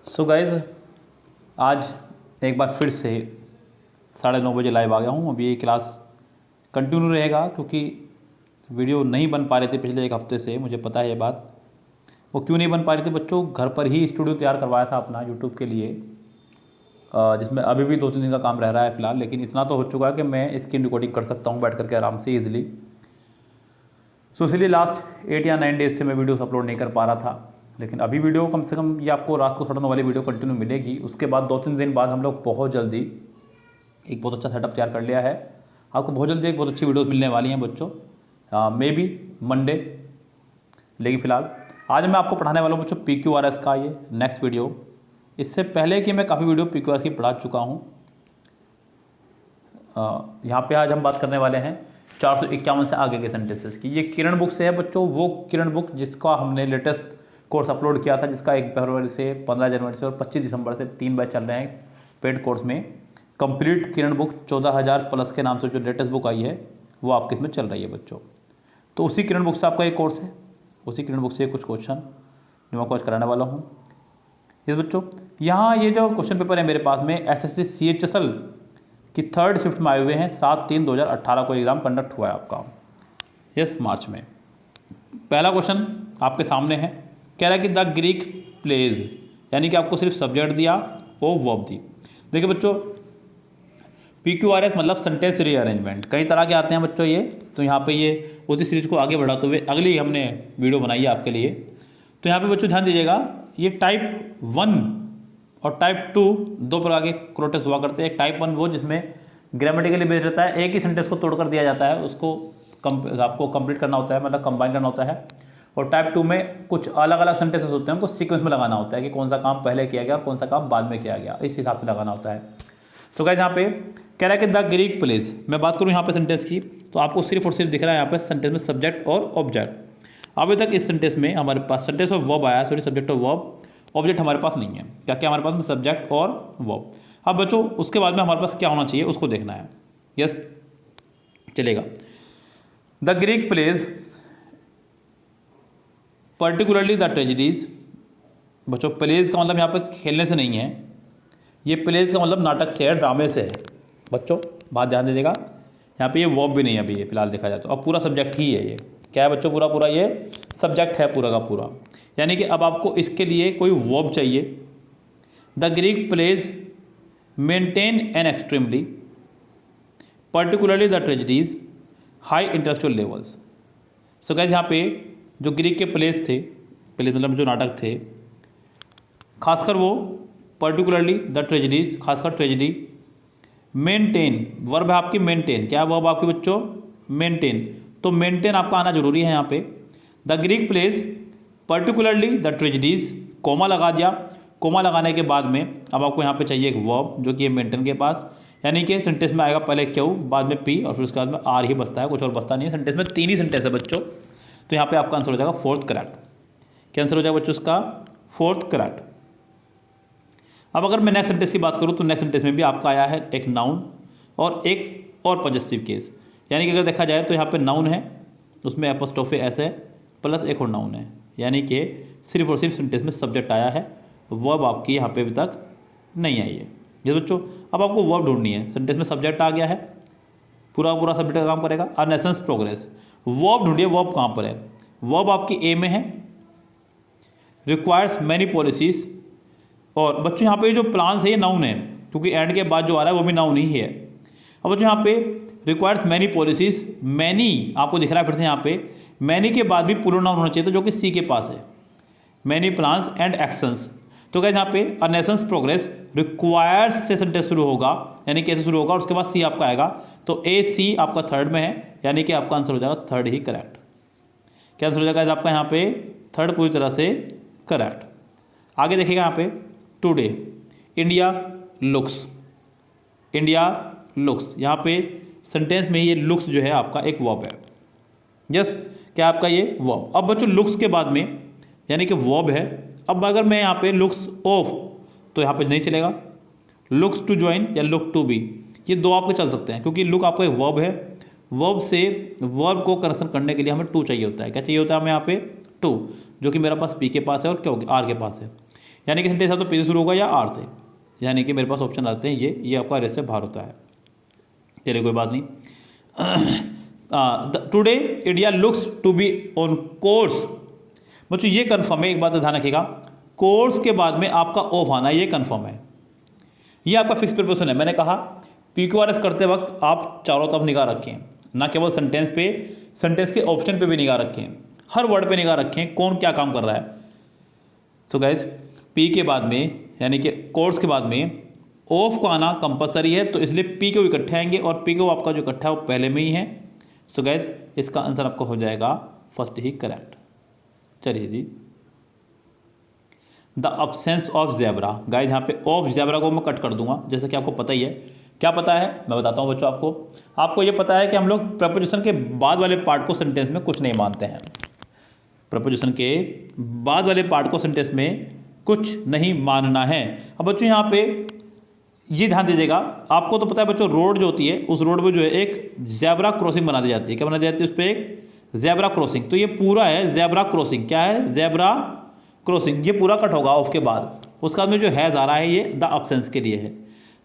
So guys, आज एक बार फिर से 9:30 बजे लाइव आ गया हूँ। अभी ये क्लास कंटिन्यू रहेगा क्योंकि वीडियो नहीं बन पा रहे थे पिछले एक हफ्ते से। मुझे पता है ये बात। वो क्यों नहीं बन पा रही थी बच्चों, घर पर ही स्टूडियो तैयार करवाया था अपना यूट्यूब के लिए, जिसमें अभी भी 2-3 दिन का काम रह रहा है फ़िलहाल। लेकिन इतना तो हो चुका है कि मैं स्क्रीन रिकॉर्डिंग कर सकता हूँ बैठ करके आराम से ईजिली। सो इसलिए लास्ट 8 या 9 डेज़ से मैं वीडियोस अपलोड नहीं कर पा रहा था। लेकिन अभी वीडियो कम से कम ये आपको रात को 9:30 वाली वीडियो कंटिन्यू मिलेगी। उसके बाद 2-3 दिन बाद हम लोग बहुत जल्दी एक बहुत अच्छा सेटअप तैयार कर लिया है। आपको बहुत जल्दी एक बहुत अच्छी वीडियोस मिलने वाली हैं बच्चों, मे बी मंडे। लेकिन फ़िलहाल आज मैं आपको पढ़ाने वाला हूँ बच्चों PQRS का ये नेक्स्ट वीडियो। इससे पहले कि मैं काफ़ी वीडियो PQRS की पढ़ा चुका हूँ। यहाँ पे आज हम बात करने वाले हैं 451 से आगे के सेंटेंसेस की। ये किरण बुक से है बच्चों, वो किरण बुक जिसका हमने लेटेस्ट कोर्स अपलोड किया था, जिसका 1 फरवरी से 15 जनवरी से और 25 दिसंबर से 3 बैच चल रहे हैं पेड कोर्स में। कंप्लीट किरण बुक 14,000 प्लस के नाम से जो लेटेस्ट बुक आई है वो आपके इसमें चल रही है बच्चों। तो उसी किरण बुक से आपका एक कोर्स है, उसी किरण बुक से कुछ क्वेश्चन जो मैं आज कराने वाला हूँ। ये बच्चों यहाँ ये जो क्वेश्चन पेपर है मेरे पास में SSC CHSL की 3rd शिफ्ट में आए हुए हैं। 7/3/2018 को एग्ज़ाम कंडक्ट हुआ है आपका, यस, मार्च में। पहला क्वेश्चन आपके सामने है, कह रहा है कि द ग्रीक प्लेज, यानी कि आपको सिर्फ सब्जेक्ट दिया और वर्ब दी। देखिए बच्चों, PQRS मतलब सेंटेंस रीअरेंजमेंट कई तरह के आते हैं बच्चों ये। तो यहाँ पे ये उसी सीरीज को आगे बढ़ाते हुए अगली हमने वीडियो बनाई है आपके लिए। तो यहाँ पे बच्चों ध्यान दीजिएगा, ये टाइप 1 और टाइप 2 दो प्रकार के क्रोटेस हुआ करते हैं। एक टाइप 1 वो जिसमें ग्रामेटिकली बेस्ड रहता है, एक ही सेंटेंस को तोड़कर दिया जाता है, उसको आपको कंप्लीट करना होता है, मतलब कंबाइन करना होता है। और टाइप 2 में कुछ अलग अलग सेंटेंसेस होते हैं, उनको सीक्वेंस में लगाना होता है कि कौन सा काम पहले किया गया और कौन सा काम बाद में किया गया, इस हिसाब से लगाना होता है। तो गाइस यहाँ पे कह रहा है कि द ग्रीक प्लेज, मैं बात करूँ यहाँ पे सेंटेंस की, तो आपको सिर्फ और सिर्फ दिख रहा है यहाँ पे सेंटेंस में सब्जेक्ट और ऑब्जेक्ट। अभी तक इस सेंटेंस में हमारे पास सेंटेंस ऑफ वर्ब आया, sorry subject of verb, object हमारे पास नहीं है। क्या क्या हमारे पास में सब्जेक्ट और वर्ब। अब बच्चों उसके बाद में हमारे पास क्या होना चाहिए उसको देखना है। यस, चलेगा। The Greek plays particularly the tragedies. बच्चों प्लेज का मतलब यहाँ पर खेलने से नहीं है, ये प्लेज का मतलब नाटक से है, ड्रामे से है बच्चों, बात ध्यान दीजिएगा। यहाँ पे ये वर्ब भी नहीं है अभी, ये फिलहाल देखा जाए तो। अब पूरा सब्जेक्ट ही है ये, क्या है बच्चों, पूरा पूरा ये सब्जेक्ट है पूरा का पूरा। यानी कि अब आपको इसके लिए कोई वर्ब चाहिए। The Greek plays maintain an extremely particularly the tragedies high intellectual levels. So guys यहाँ पे जो ग्रीक के प्लेस थे, प्लेस मतलब जो नाटक थे, खासकर वो पर्टिकुलरली द ट्रेजेडीज, खासकर ट्रेजेडी। मेंटेन वर्ब है आपकी, मेंटेन, क्या है वर्ब आपकी बच्चों, मेंटेन। तो मेंटेन आपका आना जरूरी है यहाँ पे। The Greek plays particularly the tragedies, comma लगा दिया। कोमा लगाने के बाद में अब आपको यहाँ पे चाहिए एक वर्ब जो कि है मेंटेन के पास, यानी कि सेंटेंस में आएगा पहले क्यू, बाद में पी और फिर उसके बाद में आर ही बचता है, कुछ और बचता नहीं है। सेंटेंस में 3 ही सेंटेंस है बच्चों। तो यहाँ पे आपका आंसर हो जाएगा 4th करेक्ट। क्या आंसर हो जाएगा बच्चों उसका, 4th करेक्ट। अब अगर मैं नेक्स्ट सेंटेंस की बात करूँ तो नेक्स्ट सेंटेंस में भी आपका आया है एक नाउन और एक और पॉजेसिव केस। यानी कि अगर देखा जाए तो यहाँ पे नाउन है, उसमें एपोस्ट्रोफे एस है, प्लस एक और नाउन है, यानी कि सिर्फ और सिर्फ सेंटेंस में सब्जेक्ट आया है, वर्ब आपकी यहाँ पे अभी तक नहीं आई है। ये बच्चों अब आपको वर्ब ढूंढनी है। सेंटेंस में सब्जेक्ट आ गया है, पूरा पूरा सब्जेक्ट का काम करेगा। अ नेशंस प्रोग्रेस, वर्ब ढूंढिए, वर्ब कहाँ पर है। वर्ब आपकी ए में है, रिक्वायर्स मैनी पॉलिसीज। और बच्चों यहाँ पे जो प्लान्स है ये नाउन है, क्योंकि एंड के बाद जो आ रहा है वो भी नाउन ही है। अब बच्चों यहाँ पे रिक्वायर्स मैनी पॉलिसीज, मैनी आपको दिख रहा है फिर से यहाँ पे, मैनी के बाद भी प्लूरल नाउन होना चाहिए, तो जो कि सी के पास है, मैनी प्लान्स एंड एक्शंस। तो क्या यहाँ पे अ नेशंस प्रोग्रेस रिक्वायर्स से सेंटेंस शुरू होगा, यानी कैसे शुरू होगा, और उसके बाद सी आपका आएगा। तो ए सी आपका 3rd में है, यानी कि आपका आंसर हो जाएगा 3rd ही करेक्ट। क्या आंसर हो जाएगा आपका यहाँ पे 3rd पूरी तरह से करेक्ट। आगे देखिएगा यहाँ पे, today India looks, India looks, यहाँ पे सेंटेंस में ये लुक्स जो है आपका एक वर्ब है। यस, क्या आपका ये वर्ब। अब बच्चों लुक्स के बाद में यानी कि वर्ब है। अब अगर मैं यहाँ पे लुक्स ऑफ, तो यहाँ पे नहीं चलेगा। लुक्स टू ज्वाइन या लुक टू बी, ये दो आपके चल सकते हैं, क्योंकि लुक आपका एक वर्ब है। वर्ब से वर्ब को करेक्शन करने के लिए हमें टू चाहिए होता है। क्या चाहिए होता है हमें यहाँ पे, टू, जो कि मेरे पास पी के पास है और क्या होगी, आर के पास है। यानी कि सेंटेंस या तो पी से शुरू होगा या आर से, यानी कि मेरे पास ऑप्शन आते हैं ये आपका रेस से बाहर होता है। चलिए कोई बात नहीं। Today India looks to be on course. बच्चों ये कन्फर्म है, एक बात ध्यान रखिएगा, कोर्स के बाद में आपका ऑफ आना ये कन्फर्म है, ये आपका फिक्स प्रीपोजिशन है। मैंने कहा PQRS करते वक्त आप चारों तरफ निगाह रखें, ना केवल सेंटेंस पे, सेंटेंस के ऑप्शन पे भी निगाह रखें, हर वर्ड पे निगाह रखें कौन क्या काम कर रहा है। तो गाइज पी के बाद में यानी कि कोर्स के बाद में ऑफ को आना कंपलसरी है, तो इसलिए पी को इकट्ठे आएंगे और पी को आपका जो इकट्ठा है वो पहले में ही है। सो गाइज इसका आंसर आपका हो जाएगा फर्स्ट ही करेक्ट। चलिए जी, the absence of zebra. Guys यहाँ पे ऑफ जेब्रा को मैं कट कर दूंगा, जैसे कि आपको पता ही है। क्या पता है मैं बताता हूँ बच्चों आपको ये पता है कि हम लोग प्रपोजिशन के बाद वाले पार्ट को सेंटेंस में कुछ नहीं मानते हैं। प्रपोजिशन के बाद वाले पार्ट को सेंटेंस में कुछ नहीं मानना है। अब बच्चों यहाँ पे ये ध्यान दीजिएगा, आपको तो पता है बच्चों रोड जो होती है उस रोड पे जो है एक जेब्रा क्रॉसिंग बना दी जाती है। क्या बना दी जाती है? उस पर एक जेब्रा क्रॉसिंग। तो ये पूरा है जेब्रा क्रॉसिंग। क्या है? Zebra crossing. ये पूरा कट होगा उसके बाद। उसके बाद में जो हैज़ आ रहा है ये द अब्सेंस के लिए है।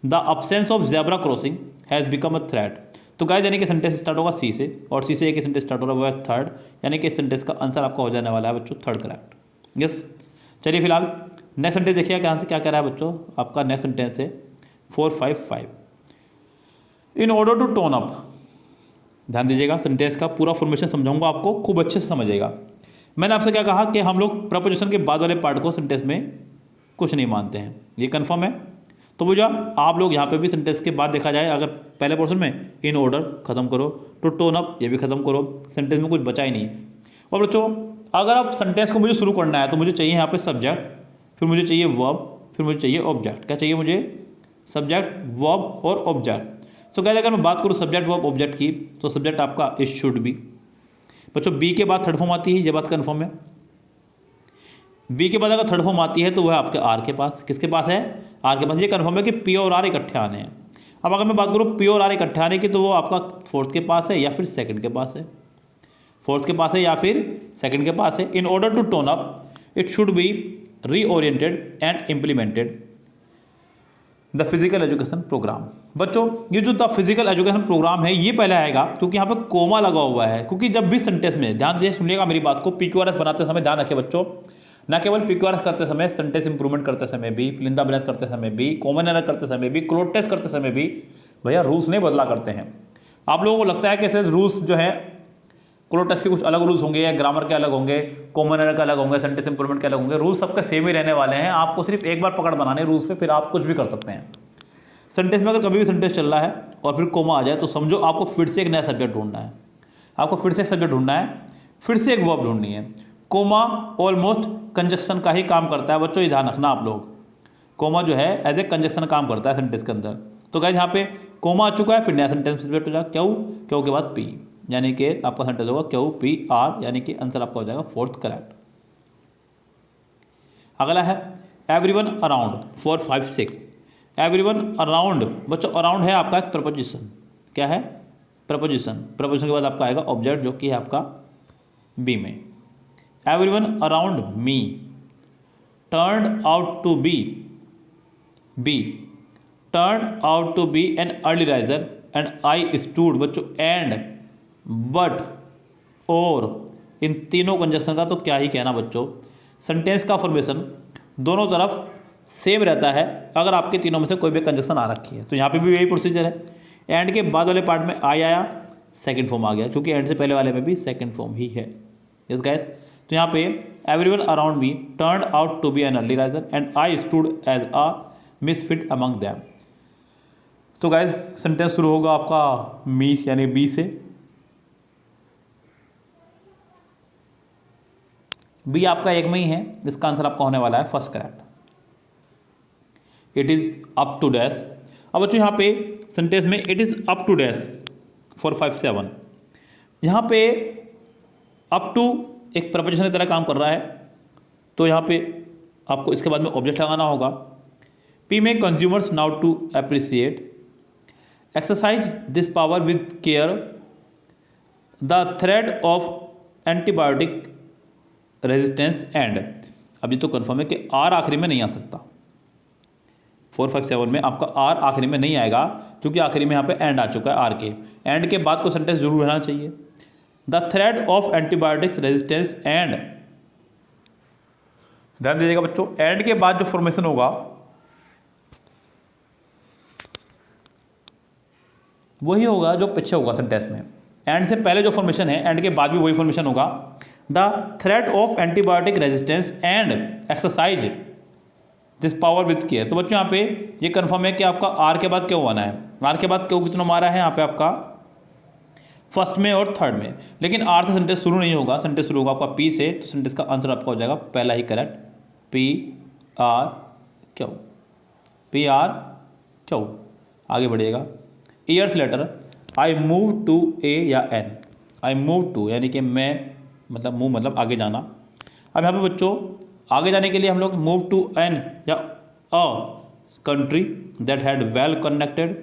The absence of zebra crossing has become a threat. तो गाइस यानी कि सेंटेंस स्टार्ट होगा सी से, और सी से एक सेंटेंस स्टार्ट हो रहा है वो है थर्ड, यानी कि इस सेंटेंस का आंसर आपका हो जाने वाला है बच्चों थर्ड करेक्ट। यस। चलिए फिलहाल नेक्स्ट सेंटेंस देखिए क्या कह रहा है बच्चों। आपका नेक्स्ट सेंटेंस है 455। In order to tone up. ध्यान दीजिएगा, सेंटेंस का पूरा फॉर्मेशन समझाऊंगा आपको, खूब अच्छे से समझिएगा। मैंने आपसे क्या कहा कि हम लोग प्रपोजिशन के बाद वाले पार्ट को सेंटेंस में कुछ नहीं मानते हैं, ये कंफर्म है। तो वो जो आप लोग यहाँ पे भी सेंटेंस के बाद देखा जाए, अगर पहले पोर्शन में इन ऑर्डर खत्म करो, टू टोन अप ये भी खत्म करो, सेंटेंस में कुछ बचा ही नहीं है। और बच्चों अगर आप सेंटेंस को मुझे शुरू करना है तो मुझे चाहिए यहाँ पे सब्जेक्ट, फिर मुझे चाहिए वर्ब, फिर मुझे चाहिए ऑब्जेक्ट। क्या चाहिए मुझे? सब्जेक्ट, वर्ब और ऑब्जेक्ट। सो गाइस अगर मैं बात करूँ सब्जेक्ट वर्ब ऑब्जेक्ट की, तो सब्जेक्ट आपका इट शुड बी। बच्चों बी के बाद थर्ड फॉर्म आती है, ये बात कन्फर्म है। बी के बाद अगर थर्ड फॉर्म आती है तो वह आपके आर के पास, किसके पास है? आर के पास। ये कन्फर्म है कि पी और आर इकट्ठे आने हैं। अब अगर मैं बात करूँ पी और आर इकट्ठे आने की, तो वो आपका फोर्थ के पास है या फिर सेकंड के पास है। फोर्थ के पास है या फिर सेकंड के पास है। In order to tone up it should be reoriented and implemented the physical education programme. बच्चों ये जो द फिजिकल एजुकेशन प्रोग्राम है ये पहले आएगा, क्योंकि यहाँ पे कोमा लगा हुआ है। क्योंकि जब भी सेंटेंस में, ध्यान दीजिए सुनिएगा मेरी बात को, PQRS बनाते समय ध्यान रखिए बच्चों, न केवल PQRS करते समय, सेंटेंस इंप्रूवमेंट करते समय भी, फिल इन द ब्लैंक्स करते समय भी, कॉमन एरर करते समय भी, क्लोज टेस्ट करते समय भी, भैया रूल्स नहीं बदला करते हैं। आप लोगों को लगता है कि ऐसे रूल्स जो है क्लोज टेस्ट के कुछ अलग रूल्स होंगे, या ग्रामर के अलग होंगे, कॉमन एरर के अलग होंगे, सेंटेंस इंप्रूवमेंट के अलग होंगे। रूल्स सबके सेम ही रहने वाले हैं। आपको सिर्फ एक बार पकड़ बनाने रूल्स पे, फिर आप कुछ भी कर सकते हैं। सेंटेंस में अगर कभी भी सेंटेंस चल रहा है और फिर कोमा आ जाए तो समझो आपको फिर से एक नया सब्जेक्ट ढूंढना है, आपको फिर से एक सब्जेक्ट ढूंढना है, फिर से एक वर्ब ढूंढनी है। कोमा ऑलमोस्ट कंजक्शन का ही काम करता है बच्चों, ये ध्यान रखना आप लोग। कोमा जो है एज ए कंजक्शन काम करता है सेंटेंस के अंदर। तो गाइस यहाँ पे कोमा आ चुका है, फिर नया सेंटेंस सब्जेक्ट हो जाएगा क्यों के बाद पी, यानी कि आपका सेंटेंस होगा क्यू पी आर, यानी कि आंसर आपका हो जाएगा फोर्थ करेक्ट। अगला है एवरीवन अराउंड 456। एवरीवन अराउंड, बच्चों अराउंड है आपका एक प्रपोजिशन। क्या है? प्रपोजिशन। प्रपोजिशन के बाद आपका आएगा ऑब्जेक्ट, जो कि है आपका बी में। Everyone around me turned out to be, turned out to be an early riser and I stood. बच्चों एंड, बट, और, इन तीनों कंजक्शन का तो क्या ही कहना बच्चों। सेंटेंस का फॉर्मेशन दोनों तरफ सेम रहता है अगर आपके तीनों में से कोई भी कंजक्शन आ रखी है। तो यहाँ पे भी यही प्रोसीजर है। एंड के बाद वाले पार्ट में आई आया, सेकंड फॉर्म आ गया, क्योंकि एंड से पहले वाले में भी सेकंड फॉर्म ही है। Yes guys. तो यहाँ पे everyone around me turned out to be an early riser and I stood as a misfit among them. तो गाइस सेंटेंस शुरू होगा आपका मी यानी बी से। बी आपका एक में ही है, इसका आंसर आपका होने वाला है first correct. It is up to dash. अब बच्चों यहाँ पे सेंटेंस में it is up to dash 457, यहाँ पे अप टू एक प्रपोजिशन की तरह काम कर रहा है। तो यहाँ पे आपको इसके बाद में ऑब्जेक्ट लगाना होगा। पी में consumers now to appreciate, exercise this power with care, the threat of antibiotic resistance and. अब ये तो कन्फर्म है कि आर आखिरी में नहीं आ सकता। 4, 5, 7 में आपका आर आखिरी में नहीं आएगा, क्योंकि आखिरी में यहाँ पे एंड आ चुका है आर के। एंड के बाद को सेंटेंस जरूर रहना चाहिए। The threat of antibiotics resistance and, ध्यान दीजिएगा बच्चों, एंड के बाद जो फॉर्मेशन होगा वही होगा जो पीछे होगा सेंटेंस में। एंड से पहले जो फॉर्मेशन है, एंड के बाद भी वही फॉर्मेशन होगा। The threat of antibiotic resistance and exercise this power with care. तो बच्चों यहाँ पे ये कंफर्म है कि आपका आर के बाद क्यों आना है। आर के बाद क्यों कितना मारा है यहाँ पे आपका फर्स्ट में और थर्ड में, लेकिन आर से सेंटेंस शुरू नहीं होगा, सेंटेंस शुरू होगा आपका पी से। तो सेंटेंस का आंसर आपका हो जाएगा पहला ही correct, P R Q, P R Q. आगे बढ़िएगा। Years later I move to a या एन, आई मूव टू यानी कि मैं, मतलब मूव मतलब आगे जाना। अब यहाँ पे बच्चों आगे जाने के लिए हम लोग मूव टू एन या a country that had well connected,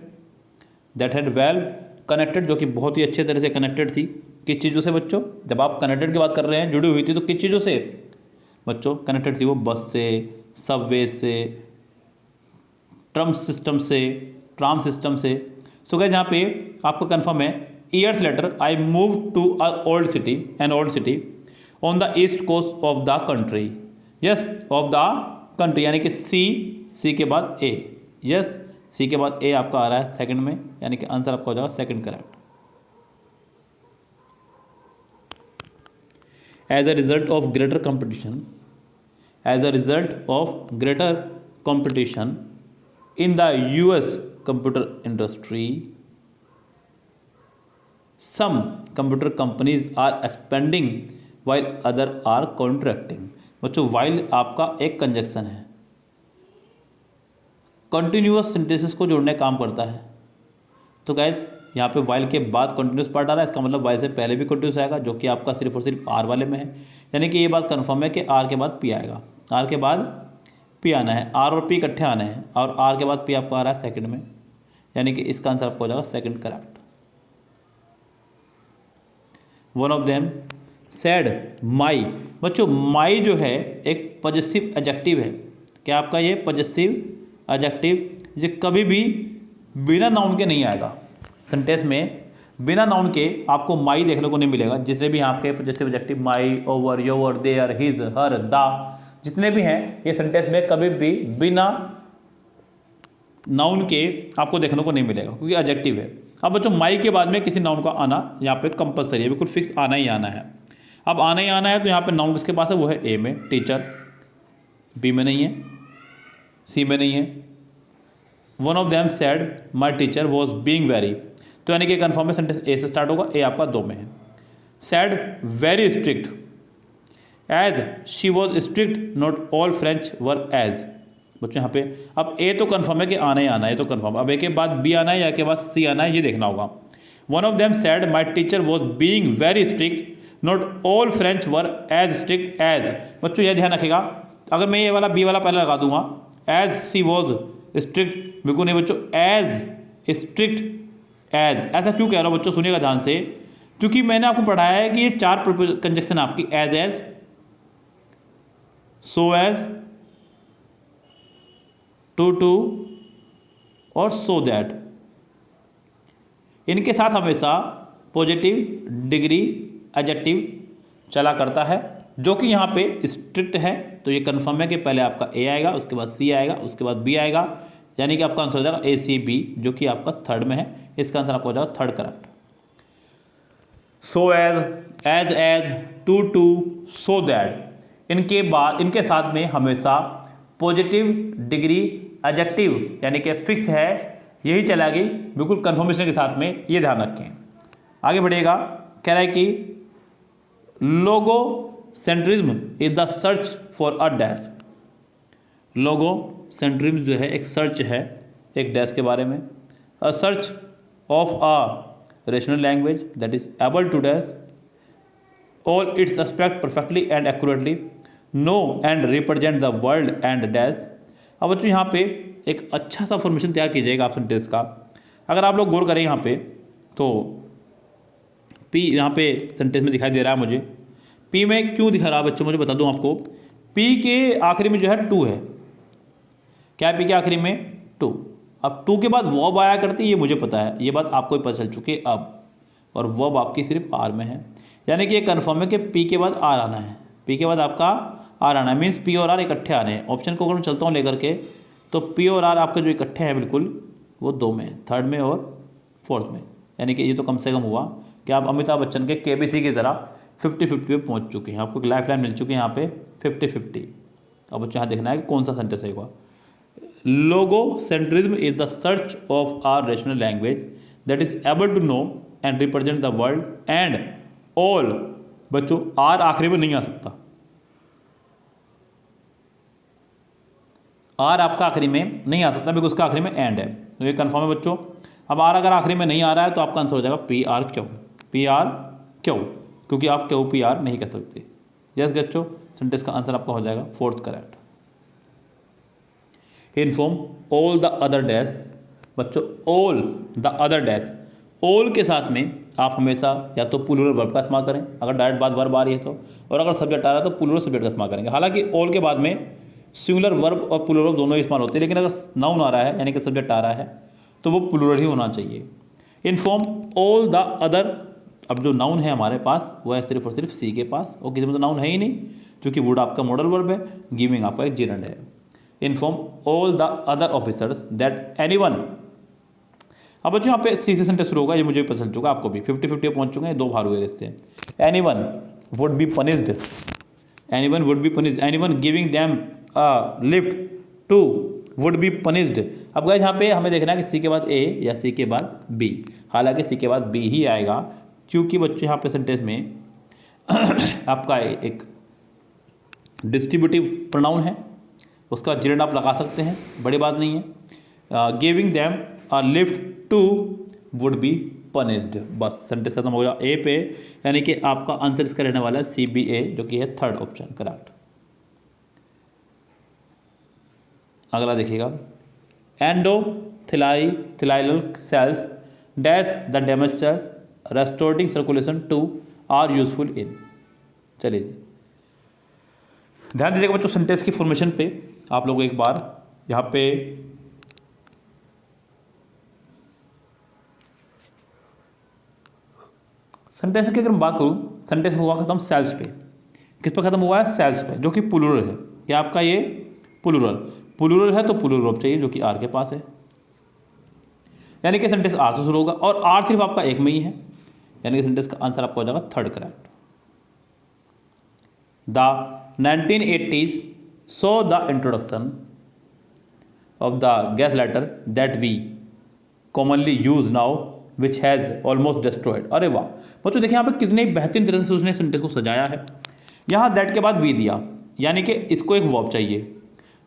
that had well connected, जो कि बहुत ही अच्छे तरह से कनेक्टेड थी। किस चीज़ों से बच्चों, जब आप कनेक्टेड की बात कर रहे हैं, जुड़ी हुई थी, तो किस चीज़ों से बच्चों कनेक्टेड थी? वो बस से, सबवे से, ट्रम सिस्टम से, ट्राम सिस्टम से। सो गाइस यहाँ पे आपको कंफर्म है years later I move to a old city, an old city on the east coast of the country. Yes, of the country यानी कि सी के बाद ए। यस, सी के बाद ए आपका आ रहा है सेकंड में, यानी कि आंसर आपका हो जाएगा second correct. As a result of greater competition, as a result of greater competition in the US computer industry, some computer companies are expanding while other are contracting। बच्चों while आपका एक conjunction है, continuous sentences को जोड़ने का काम करता है। तो गाइज यहाँ पे while के बाद कंटिन्यूस पार्ट आ रहा है, इसका मतलब while से पहले भी कंटिन्यूस आएगा, जो कि आपका सिर्फ और सिर्फ आर वाले में है। यानी कि ये बात कंफर्म है कि आर के बाद पी आएगा, आर के बाद पी आना है, आर और पी इकट्ठे आने हैं, और आर के बाद पी आपका आ रहा है सेकंड में, यानी कि इसका आंसर आपको हो जाएगा second correct. One of them said my. बच्चों माई जो है एक पॉजेसिव एडजेक्टिव है। क्या आपका ये पॉजेसिव एडजेक्टिव ये कभी भी बिना नाउन के नहीं आएगा सेंटेंस में। बिना नाउन के आपको माई देखने को नहीं मिलेगा। जितने भी आपके possessive adjective my, our, your, their, his, her, the, जितने भी हैं ये सेंटेंस में कभी भी बिना नाउन के आपको देखने को नहीं मिलेगा, क्योंकि एडजेक्टिव है। अब बच्चों माई के बाद में किसी नाउन का आना यहाँ पे कंपलसरी है, बिल्कुल फिक्स आना ही आना है। अब आना ही आना है, तो यहाँ पे नाउन किसके पास है? वो है ए में, टीचर। बी में नहीं है, सी में नहीं है। One of them said my teacher was being very, तो यानी कि कन्फर्म है सेंटेंस ए से स्टार्ट होगा, ए आपका 2 में है। Said very strict, as she was strict not all French were as. बच्चों यहाँ पे अब ए तो कंफर्म है कि आना ही आना है, तो कंफर्म। अब ए के बाद बी आना है या के बाद सी आना है, ये देखना होगा। One of them said my teacher was being very strict not all French were as strict as. बच्चों यह ध्यान रखेगा, अगर मैं ये वाला बी वाला पहले लगा दूंगा, एज सी वॉज स्ट्रिक्ट, बिल्कुल नहीं बच्चों, एज स्ट्रिक्ट एज। ऐसा क्यों कह रहा हूँ बच्चों, सुनिएगा ध्यान से, क्योंकि मैंने आपको पढ़ाया है कि ये 4 कंजक्शन आपकी एज, सो एज, टू और सो दैट, इनके साथ हमेशा पॉजिटिव डिग्री एडजेक्टिव चला करता है, जो कि यहाँ पे स्ट्रिक्ट है। तो ये कंफर्म है कि पहले आपका ए आएगा, उसके बाद सी आएगा, उसके बाद बी आएगा, यानी कि आपका आंसर हो जाएगा ए सी बी, जो कि आपका थर्ड में है। इसका आंसर आपका हो जाएगा third correct. So as, to, so that, इनके बाद इनके साथ में हमेशा पॉजिटिव डिग्री एडजेक्टिव यानी कि फिक्स है, यही चलेगी बिल्कुल कंफर्मेशन के साथ में, ये ध्यान रखें। आगे बढ़िएगा, कह रहा है कि logocentrism is the search for a dash. Logocentrism जो है एक सर्च है एक डैश के बारे में। A search of a rational language that is able to dash all its aspect perfectly and accurately know and represent the world and dash. अब बच्चों यहाँ पे एक अच्छा सा फॉर्मेशन तैयार कीजिएगा आप सेंटेंस का। अगर आप लोग गौर करें यहाँ पे, तो पी यहाँ पे सेंटेंस में दिखाई दे रहा है मुझे। पी में क्यों दिखा रहा है बच्चों, मुझे बता दूँ आपको। पी के आखिरी में जो है टू है, क्या है पी के आखिरी में टू। अब टू के बाद वर्ब आया करती है, ये मुझे पता है, ये बात आपको भी पता चल चुकी है अब, और वर्ब आपकी सिर्फ आर में है, यानी कि ये कन्फर्म है कि पी के बाद आर आना है, पी के बाद आपका आर आना है, मीन्स पी और आर इकट्ठे आने हैं। ऑप्शन को अगर मैं चलता हूँ लेकर के, तो पी और आर आपके जो इकट्ठे हैं बिल्कुल वो दो में, थर्ड में और फोर्थ में, यानी कि ये तो कम से कम हुआ कि आप अमिताभ बच्चन के केबीसी की तरह 50-50 पे पहुंच चुके हैं, आपको एक लाइफ लाइन मिल चुकी है यहाँ पे 50-50। अब बच्चों यहाँ देखना है कि कौन सा सेंटेंस है। Logocentrism is the search of our rational language that is able to know and represent the world and all. बच्चों आर आखिरी में नहीं आ सकता, आर आपका आखिरी में नहीं आ सकता बिकॉज उसका आखिरी में एंड है, तो ये कन्फर्म है बच्चों। अब आर अगर आखिरी में नहीं आ रहा है तो आपका आंसर हो जाएगा P R Q, P R Q, क्योंकि आप क्यू पी आर नहीं कह सकते। यस बच्चों, सेंटेंस का आंसर आपका हो जाएगा fourth correct. Inform all the other dash, बच्चों all the other dash, all के साथ में आप हमेशा या तो प्लूरल वर्ब का इस्तेमाल करें अगर डायरेक्ट बात वर्ब आ रही है तो, और अगर सब्जेक्ट आ रहा है तो प्लूरल सब्जेक्ट का इस्तेमाल करेंगे। हालांकि ऑल के बाद में सिंगुलर वर्ब और प्लूरल वर्ब दोनों इस्तेमाल होते हैं, लेकिन अगर नाउन आ रहा है यानी कि सब्जेक्ट आ रहा है तो वो प्लूरल ही होना चाहिए। इनफॉर्म ऑल द अदर, अब जो नाउन है हमारे पास वो है सिर्फ और सिर्फ सी के पास, और किसी में तो नाउन है ही नहीं, क्योंकि वुड आपका मॉडल वर्ब है, गिविंग आपका एक जेरेंड है। Inform all the other officers that anyone. अब बच्चों यहाँ पे सी से सेंटेंस शुरू होगा, ये मुझे भी पता चल चुका, आपको भी 50-50 पहुंच चुके हैं, दो भार हुए इससे। Anyone would be punished, anyone would be punished, anyone giving them lift too would be punished. अब गाइस यहाँ पे हमें देखना है कि सी के बाद ए या सी के बाद बी, हालांकि सी के बाद बी ही आएगा, क्योंकि बच्चों यहाँ पे सेंटेंस में आपका एक डिस्ट्रीब्यूटिव प्रोनाउन है, उसका जेरेंड आप लगा सकते हैं, बड़ी बात नहीं है। Giving them a lift too would be punished, बस सेंटेंस खत्म हो गया ए पे, यानी कि आपका आंसर इसका रहने वाला है सी बी ए, जो कि है थर्ड ऑप्शन करेक्ट। अगला देखिएगा, endothelial cells dash the damage cells restoring circulation to are useful in. चलिए ध्यान दीजिएगा बच्चों सेंटेंस की फॉर्मेशन पे, आप लोग एक बार यहाँ पे सेंटेंस की अगर मैं बात करूँ, सेंटेंस हुआ खत्म सेल्स पे, किस पर खत्म हुआ है सेल्स पे, जो कि प्लूरल है, क्या आपका ये प्लूरल है तो प्लूरल वर्ब चाहिए जो कि आर के पास है, यानी कि सेंटेंस आर से शुरू होगा और आर सिर्फ आपका एक में ही है, यानी कि सेंटेंस का आंसर आपका हो जाएगा third correct. The 1980s saw the introduction of the gas lighter that we commonly use now which has almost destroyed। अरे वाह बच्चों देखिए यहाँ पे कितने बेहतरीन तरह से उसने सेंटेंस को सजाया है। यहाँ दैट के बाद वी दिया, यानी कि इसको एक वर्ब चाहिए,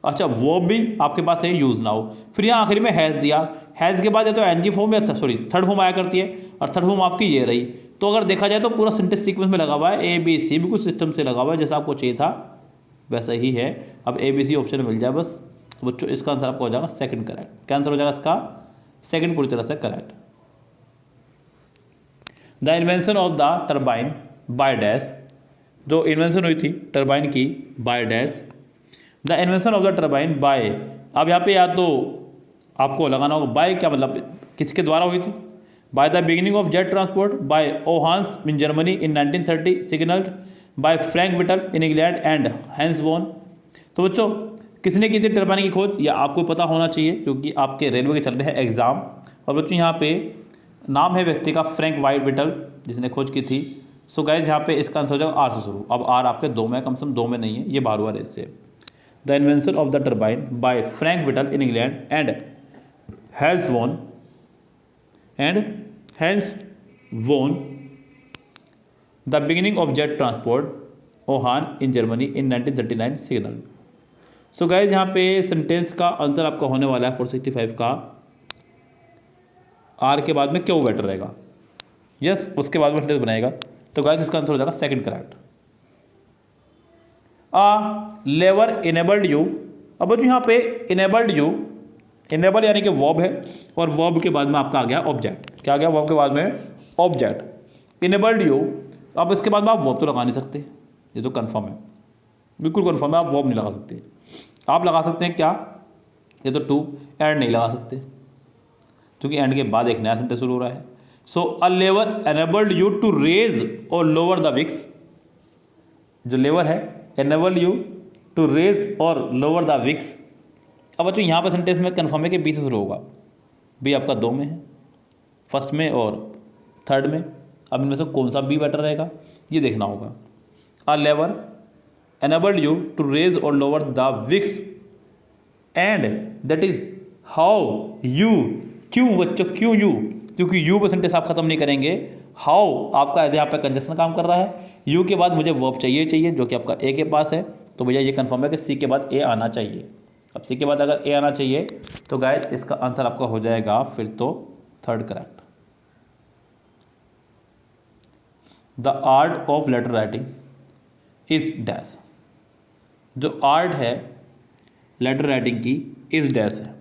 अच्छा वर्ब भी आपके पास है यूज नाउ, फिर यहाँ आखिर में हैज़ दिया, हैज़ के बाद या तो एनजी फॉर्म या थर्ड फॉर्म आया करती है, और थर्ड फॉर्म आपकी ये रही, तो अगर देखा जाए तो पूरा सेंटेंस सीक्वेंस में लगा हुआ है, ए बी सी भी कुछ सिस्टम से लगा हुआ है, जैसा आपको चाहिए था वैसा ही है। अब ए बी सी ऑप्शन मिल जाए बस, तो बच्चों इसका आंसर आपका हो जाएगा सेकंड करेक्ट। क्या आंसर हो जाएगा इसका सेकंड पूरी तरह से correct. The invention of the turbine by dash, जो इन्वेंशन हुई थी टर्बाइन की by dash, the invention of the turbine by, अब यहाँ पे या तो आपको लगाना होगा बाय, क्या मतलब किसके द्वारा हुई थी, by the beginning of jet transport by Ohain's in Germany in 1930, signalled by Frank Whittle in England and Hans von. तो बच्चों किसने की थी टर्बाइन की खोज, या आपको पता होना चाहिए क्योंकि आपके रेलवे के चल रहे हैं एग्जाम, और बच्चों यहाँ पे नाम है व्यक्ति का फ्रैंक वाइट विटल जिसने खोज की थी। सो गाइज यहाँ पे इसका आंसर हो जाएगा आर से शुरू, अब आर आपके दो में, कम से कम दो में नहीं है, ये बार हुआ रेस से। The invention of the turbine by Frank Whittle in England and Hans von the beginning of jet transport Ohain in Germany in 1939 signal. So guys यहाँ पे सेंटेंस का आंसर आपका होने वाला है 465 का, आर के बाद में क्यों बेटर रहेगा, यस उसके बाद में सेंटेंस बनाएगा, तो गाइज इसका आंसर हो जाएगा सेकंड करेक्ट। लेवर इनेबल्ड यू, अब जो यहाँ पे इनेबल्ड यू, इनेबल यानी कि वर्ब है, और वर्ब के बाद में आपका आ गया ऑब्जेक्ट, क्या आ गया वर्ब के बाद में ऑब्जेक्ट, इनेबल्ड यू, अब इसके बाद में आप वर्ब तो लगा नहीं सकते, ये तो कंफर्म है, बिल्कुल कन्फर्म है, आप वर्ब नहीं लगा सकते। आप लगा सकते हैं क्या, ये तो टू, एंड नहीं लगा सकते क्योंकि एंड के बाद एक नया सेंटेंस शुरू हो रहा है। सो अ लेवर एनेबल्ड यू टू रेज और लोअर द विक्स, जो लेवर है एनेबल यू टू रेज और लोअर द विक्स। अब बच्चों यहाँ पर सेंटेंस में कन्फर्म है कि बी से शुरू होगा, बी आपका दो में है, फर्स्ट में और थर्ड में। अब इनमें से कौन सा बी बेटर रहेगा ये देखना होगा। अ लेवर enabled you to raise or lower the wicks and that is how you, क्यों बच्चों, क्यों यू, क्योंकि यू पर सेंटेंस आप खत्म नहीं करेंगे। हाउ आपका यहाँ पे कंजक्शन काम कर रहा है, यू के बाद मुझे वर्ब चाहिए जो कि आपका ए के पास है, तो भैया ये कंफर्म है कि सी के बाद ए आना चाहिए। अब सी के बाद अगर ए आना चाहिए तो गाइस इसका आंसर आपका हो जाएगा फिर तो third correct. The art of letter writing is dash, जो आर्ट है लेटर राइटिंग की इज डैश है।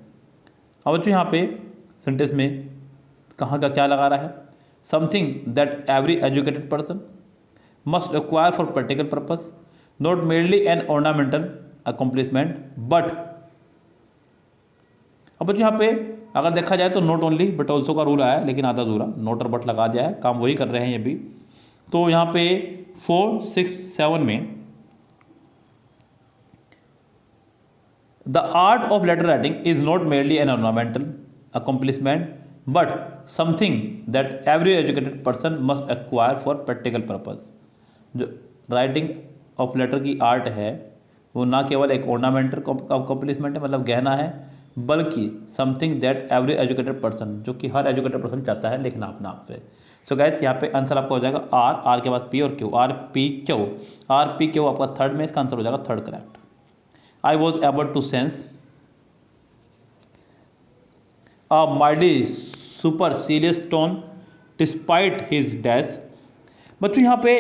अब बच्चों यहाँ पे सेंटेंस में कहाँ का क्या लगा रहा है, something that every educated person must acquire for practical purpose, not merely an ornamental accomplishment but. अब बच्चों यहाँ पे अगर देखा जाए तो नॉट ओनली बट ऑल्सो का रूल आया है, लेकिन आधा अधूरा, नॉट और बट लगा दिया है, काम वही कर रहे हैं ये भी। तो यहाँ पे 4, 6, 7 में The art of letter writing is not merely an ornamental accomplishment, but something that every educated person must acquire for practical purpose. जो राइटिंग ऑफ लेटर की आर्ट है वो ना केवल एक ऑर्नामेंटल अकम्पलिशमेंट है, मतलब गहना है, बल्कि something that every educated person, जो कि हर एजुकेटेड पर्सन चाहता है लिखना अपना आप पे। सो गाइस यहाँ पे आंसर आपका हो जाएगा आर के बाद पी और क्यू, आर पी क्यू आपका थर्ड में, इसका आंसर हो जाएगा third correct. I was able to sense a mighty supercilious tone despite his dash। बच्चों यहाँ पे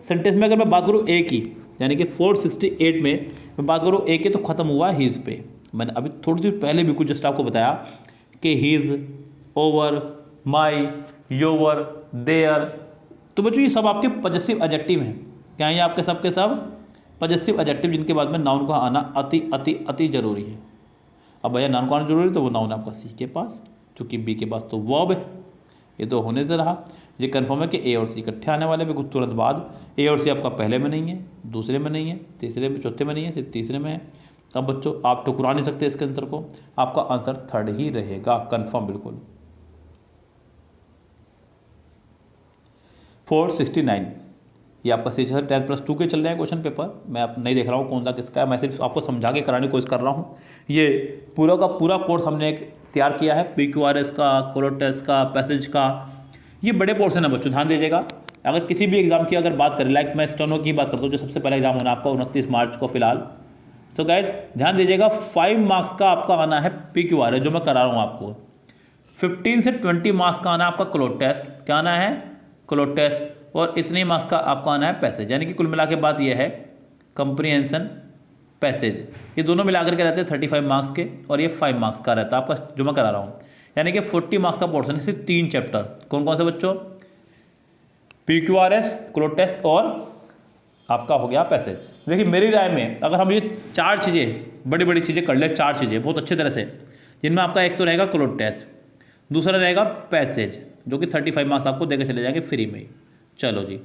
सेंटेंस में अगर मैं बात करूँ ए की, यानी कि 468 में मैं बात करूँ ए के, तो ख़त्म हुआ हीज़ पे। मैंने अभी थोड़ी देर पहले भी कुछ जस्ट आपको बताया कि his, our, my, your, their. तो बच्चों ये सब आपके पॉजेसिव एडजेक्टिव हैं। क्या ये आपके सब के सब पॉजेसिव एडजेक्टिव, जिनके बाद में नाउन का आना अति अति अति जरूरी है। अब भैया नाउन का आना जरूरी, तो वो नाउन आपका सी के पास, चूँकि बी के पास तो वर्ब है, ये तो होने से रहा। ये कंफर्म है कि ए और सी इकट्ठे आने वाले भी कुछ तुरंत बाद। ए और सी आपका पहले में नहीं है, दूसरे में नहीं है, तीसरे में, चौथे में नहीं है, सिर्फ तीसरे में है। अब बच्चों आप ठुकरा नहीं सकते इसके आंसर को, आपका आंसर थर्ड ही रहेगा, कन्फर्म बिल्कुल। 469 ये आपका सीरीज 10+2 के चल रहे हैं क्वेश्चन पेपर। मैं आप नहीं देख रहा हूँ कौन सा किसका है, मैं सिर्फ आपको समझा के कराने की कोशिश कर रहा हूँ। ये पूरा का पूरा कोर्स हमने एक तैयार किया है, PQRS का, कोलोटेस का, पैसेज का, ये बड़े पोर्शन है बच्चों, ध्यान दीजिएगा। अगर किसी भी एग्जाम की अगर बात करें, लाइक मैं स्टेनो की बात करता हूँ, जो सबसे पहला एग्जाम होना आपका 29 मार्च को फिलहाल। तो गाइज ध्यान दीजिएगा, 5 मार्क्स का आपका आना है PQRS जो मैं करा रहा हूँ आपको। 15 से 20 मार्क्स का आना आपका क्लोट टेस्ट, क्या आना है, क्लोट टेस्ट, और इतने मार्क्स का आपका आना है पैसेज। यानी कि कुल मिला के बात यह है कंप्रीहेंशन पैसेज, ये दोनों मिलाकर के रहते हैं 35 मार्क्स के, और ये 5 मार्क्स का रहता है आपका जो मैं करा रहा हूँ। यानी कि 40 मार्क्स का पोर्शन है, सिर्फ 3 चैप्टर। कौन कौन से बच्चों, PQRS, क्लोट टेस्ट और आपका हो गया पैसेज। देखिए मेरी राय में अगर हम ये 4 चीज़ें, बड़ी बड़ी चीज़ें कर ले, 4 चीज़ें बहुत अच्छे तरह से, जिनमें आपका एक तो रहेगा क्लोट टेस्ट, दूसरा रहेगा पैसेज जो कि 35 मार्क्स आपको देकर चले जाएंगे फ्री में ही। चलो जी,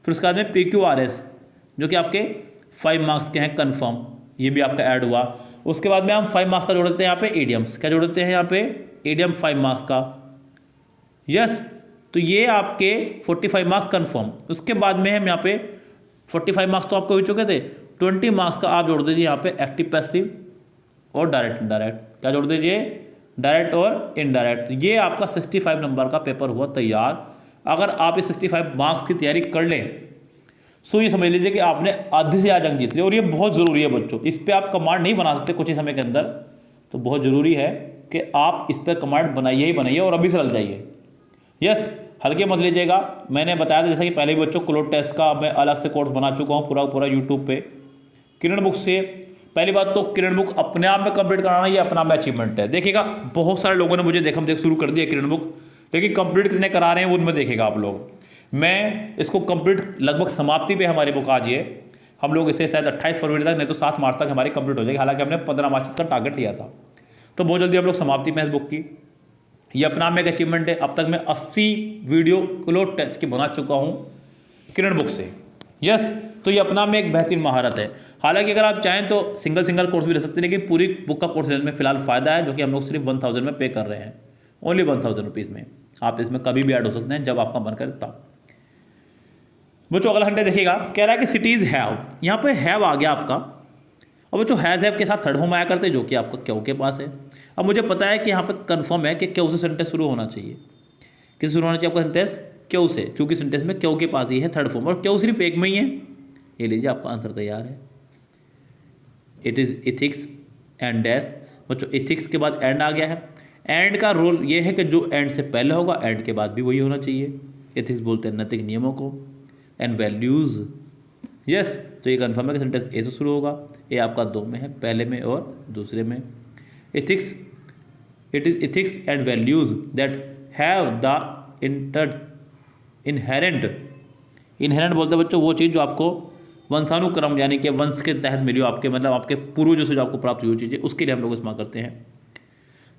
फिर उसके बाद में PQRS जो कि आपके 5 मार्क्स के हैं कन्फर्म, ये भी आपका ऐड हुआ। उसके बाद में हम 5 मार्क्स का जोड़ देते हैं यहाँ पे एडियम्स, क्या जोड़ देते हैं यहाँ पे, एडियम 5 मार्क्स का, यस। तो ये आपके 45 मार्क्स कन्फर्म। उसके बाद में हम यहाँ पे 45 मार्क्स तो आपको हो चुके थे, 20 मार्क्स का आप जोड़ दीजिए यहाँ पे एक्टिव पैसिव और डायरेक्ट इनडायरेक्ट, क्या जोड़ दीजिए, डायरेक्ट और इनडायरेक्ट। ये आपका 65 नंबर का पेपर हुआ तैयार। अगर आप ये 65 मार्क्स की तैयारी कर लें सो ये समझ लीजिए कि आपने आधी से ज़्यादा जंग जीत ली। और ये बहुत ज़रूरी है बच्चों, इस पर आप कमांड नहीं बना सकते कुछ ही समय के अंदर, तो बहुत ज़रूरी है कि आप इस पर कमांड बनाइए ही बनाइए और अभी से लग जाइए। यस, हल्के मत लीजिएगा। मैंने बताया था जैसे कि पहले भी बच्चों क्लोट टेस्ट का मैं अलग से कोर्स बना चुका हूँ पूरा यूट्यूब पे किरण बुक से। पहली बात तो किरण बुक अपने आप में कंप्लीट कराना ये अपना में अचीवमेंट है। देखिएगा देख सारे लोगों ने मुझे देख शुरू कर दिया किरण बुक, लेकिन कंप्लीट कितने करा रहे हैं वो उनमें देखेगा आप लोग। मैं इसको कंप्लीट लगभग समाप्ति पे हमारी बुक आज ये, हम लोग इसे शायद 28 फरवरी तक नहीं तो 7 मार्च तक हमारी कंप्लीट हो जाएगी, हालांकि हमने 15 मार्च इसका टारगेट लिया था। तो बहुत जल्दी हम लोग समाप्ति में इस बुक की। ये अपना में एक अचीवमेंट है। अब तक मैं 80 वीडियो क्लो टेस्ट की बना चुका हूँ किरण बुक से। यस, तो ये अपना में एक बेहतरीन महारत है। हालांकि अगर आप चाहें तो सिंगल कोर्स भी ले सकते हैं, लेकिन पूरी बुक का कोर्स लेने में फिलहाल फ़ायदा है, जो कि हम लोग सिर्फ 1000 में पे कर रहे हैं, ओनली 1000 रुपीज़ में। आप इसमें कभी भी ऐड हो सकते हैं जब आपका मन करे तब। बच्चों अगला घंटे देखिएगा, कह रहा है कि सिटीज़ हैव, यहाँ पे हैव आ गया आपका। और बच्चों हैज़ हैव के साथ थर्ड फॉर्म आया करते हैं, जो कि आपका क्यों के पास है। अब मुझे पता है कि यहाँ पे कंफर्म है कि क्यों से सेंटेंस शुरू होना चाहिए। किस शुरू होना चाहिए आपका सेंटेंस? क्यों से, क्योंकि सेंटेंस में क्यों के पास ही है थर्ड फॉर्म, और क्यों सिर्फ एक में ही है। ये लीजिए आपका आंसर तैयार है। It is ethics and dash. बच्चों इथिक्स के बाद एंड आ गया है। एंड का रोल ये है कि जो एंड से पहले होगा एंड के बाद भी वही होना चाहिए। इथिक्स बोलते हैं नैतिक नियमों को। एंड वैल्यूज़, यस, तो ये कन्फर्म है कि सेंटेंस ए से शुरू होगा। ए आपका 2 में है, पहले में और दूसरे में। Ethics, it is ethics and values that have the inherent बोलते हैं बच्चों वो चीज़ जो आपको वंशानुक्रम यानी कि वंश के तहत मिली हो, आपके मतलब आपके पूर्वजों से जो आपको प्राप्त हुई चीज़ें, उसके लिए हम लोग इस्तेमाल करते हैं।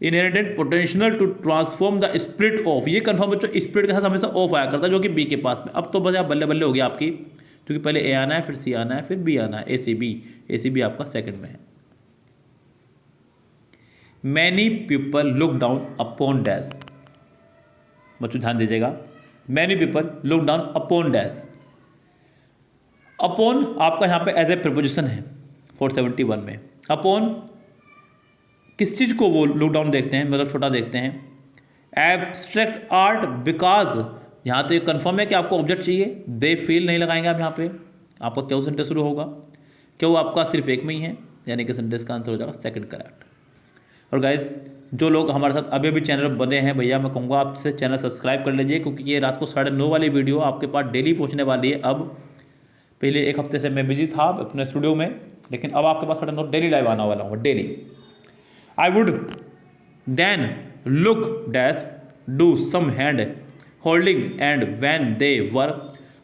Inherited potential to transform the split of, ये कन्फर्म बच्चों स्प्लिट के साथ हमेशा ऑफ आया करता है, जो कि बी के पास में। अब तो बस बल्ले बल्ले हो गया आपकी, क्योंकि पहले ए आना है, फिर सी आना है, फिर बी आना है। ए सी बी आपका सेकंड में है। Many people look down upon dash. बच्चों ध्यान दीजिएगा, many people look down upon dash. Upon आपका यहाँ पे एज ए प्रपोजिशन है 471 में। अपॉन किस चीज़ को वो लुक डाउन देखते हैं, मतलब छोटा देखते हैं। एब्स्ट्रैक्ट आर्ट बिकॉज, यहाँ तो ये कन्फर्म है कि आपको ऑब्जेक्ट चाहिए। दे फील नहीं लगाएंगे आप यहाँ पे, आपका क्यों सेंटेंस शुरू होगा। क्यों आपका सिर्फ एक में ही है, यानी कि सेंटेंस का आंसर हो जाएगा सेकंड करेक्ट। और गाइज जो लोग हमारे साथ अभी अभी चैनल बने हैं, भैया मैं कहूँगा आपसे चैनल सब्सक्राइब कर लीजिए, क्योंकि ये रात को 9:30 वाली वीडियो आपके पास डेली पहुँचने वाली है। अब पहले एक हफ्ते से मैं बिजी था अपने स्टूडियो में, लेकिन अब आपके पास 9:30 डेली लाइव आने वाला हूँ, daily. I would then look dash do some hand holding and when they were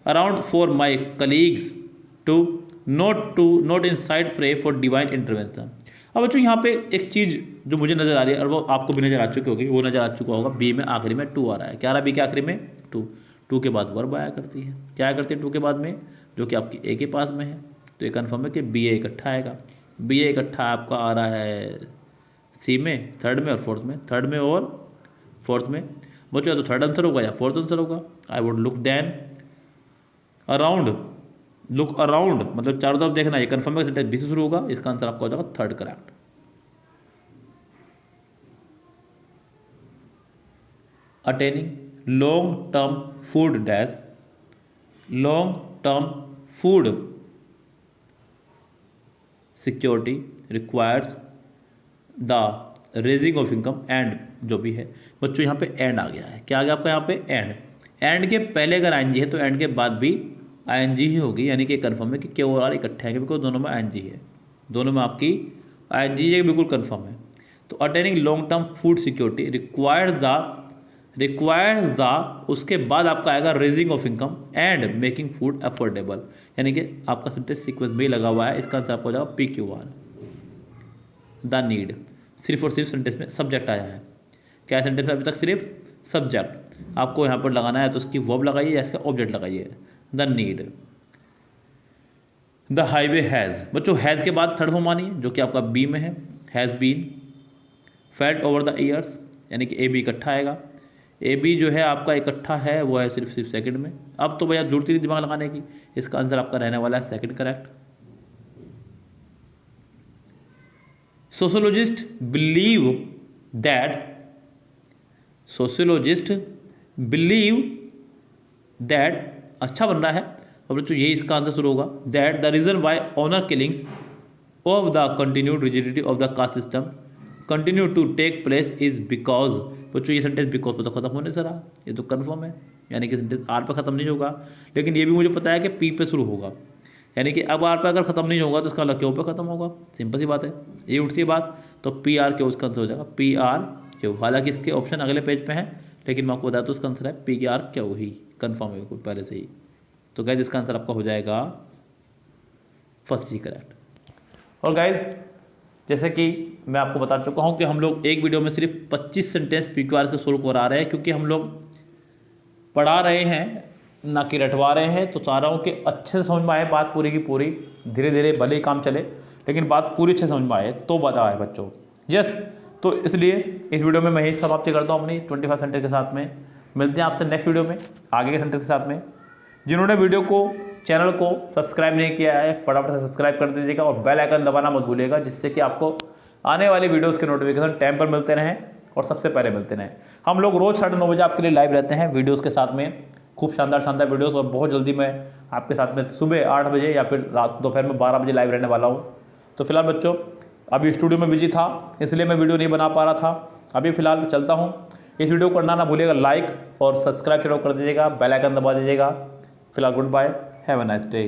around for my colleagues to not inside pray for divine intervention. अब बच्चों यहाँ पे एक चीज़ जो मुझे नज़र आ रही है, और वो आपको भी नज़र आ चुकी होगी, वो नज़र आ चुका होगा। बी में आखिरी में 2 आ रहा है। क्या आ रहा है बी के आखिरी में? 2 के बाद वर्ब आया करती है। क्या आया करती है 2 के बाद में? जो कि आपकी ए के पास में है। तो ये कन्फर्म है कि बी ए इकट्ठा आएगा। बी ए इकट्ठा आपका आ रहा है सी में, थर्ड में और फोर्थ में। थर्ड में और फोर्थ में बच्चों, या तो थर्ड आंसर होगा या फोर्थ आंसर होगा। I would look then around, look around मतलब चारों तरफ देखना, ये कन्फर्म है सेंटेंस बी से शुरू होगा। इसका आंसर आपका हो जाएगा third correct. Attaining long term food dash, long term food security requires the raising of income and, जो भी है बच्चों यहाँ पे एंड आ गया है। क्या आ गया आपका यहाँ पे? एंड। एंड के पहले अगर आईएनजी है तो एंड के बाद भी आईएनजी ही होगी, यानी कि कन्फर्म है कि क्यों और आर इकट्ठे हैं, बिकॉज दोनों में आईएनजी है, दोनों में आपकी आईएनजी है, बिल्कुल कन्फर्म है। तो attaining long term food security requires the उसके बाद आपका आएगा raising of income and making food affordable, यानी कि आपका सेंटेंस सीक्वेंस में ही लगा हुआ है। इसका आंसर आपको हो जाएगा P Q R. The need, सिर्फ और सिर्फ सेंटेंस में सब्जेक्ट आया है। क्या सेंटेंस में अभी तक सिर्फ सब्जेक्ट, आपको यहाँ पर लगाना है तो उसकी वर्ब लगाइए या इसका ऑब्जेक्ट लगाइए। The need. The highway has, बच्चों हैज़ के बाद थर्ड फॉर्म आनी है, जो कि आपका बी में है। Has been felt over the years, यानी कि ए बी इकट्ठा आएगा। ए बी जो है आपका इकट्ठा है वो है सिर्फ सेकंड में। अब तो भैया जरूरत नहीं दिमाग लगाने की, इसका आंसर आपका रहने वाला है second correct. Sociologist believe that अच्छा बन रहा है, और बच्चों यही इसका आंसर शुरू होगा। That the reason why honour killings of the continued rigidity of the caste system continue to take place is because, बच्चों ये सेंटेंस बिकॉज पर तो खत्म होने से रहा, ये तो कन्फर्म है, यानी कि सेंटेंस आर पर खत्म नहीं होगा। लेकिन ये भी मुझे पता है कि पी पे शुरू होगा, यानी कि अब आर पर अगर खत्म नहीं होगा तो इसका क्यों पे खत्म होगा। सिंपल सी बात है, ये उठती है बात। तो पी आर क्यों, उसका आंसर हो जाएगा पी आर क्यों। हालांकि इसके ऑप्शन अगले पेज पे हैं, लेकिन मैं आपको बता दूँ उसका आंसर है पी आर क्यों ही, कन्फर्म है बिल्कुल पहले से ही। तो गाइस इसका आंसर आपका हो जाएगा फर्स्ट जी करेक्ट। और गाइज जैसे कि मैं आपको बता चुका हूँ कि हम लोग एक वीडियो में सिर्फ 25 सेंटेंस PQRs के सोल्व करा रहे हैं, क्योंकि हम लोग पढ़ा रहे हैं ना कि रटवा रहे हैं। तो चाह रहा हूँ कि अच्छे से समझ में आए बात पूरी की पूरी, धीरे धीरे भले ही काम चले लेकिन बात पूरी अच्छे समझ में आए तो बात आए बच्चों। यस, तो इसलिए इस वीडियो में मैं यही समाप्ति करता हूँ अपनी 25 सेंटेंस के साथ में। मिलते हैं आपसे नेक्स्ट वीडियो में आगे के सेंटेंस के साथ में। जिन्होंने वीडियो को चैनल को सब्सक्राइब नहीं किया है फटाफट से सब्सक्राइब कर दीजिएगा और बेल आइकन दबाना मत भूलिएगा, जिससे कि आपको आने वाली वीडियोस के नोटिफिकेशन टाइम पर मिलते रहें और सबसे पहले मिलते रहें। हम लोग रोज़ 9:30 बजे आपके लिए लाइव रहते हैं वीडियोस के साथ में, खूब शानदार शानदार वीडियोस। और बहुत जल्दी मैं आपके साथ में सुबह 8 बजे या फिर रात दोपहर में 12 बजे लाइव रहने वाला हूँ। तो फिलहाल बच्चों अभी स्टूडियो में बिजी था इसलिए मैं वीडियो नहीं बना पा रहा था। अभी फिलहाल चलता हूँ। इस वीडियो को करना ना भूलिएगा लाइक और सब्सक्राइब जरूर कर दीजिएगा, बेल आइकन दबा दीजिएगा। फिलहाल good bye, have a nice day.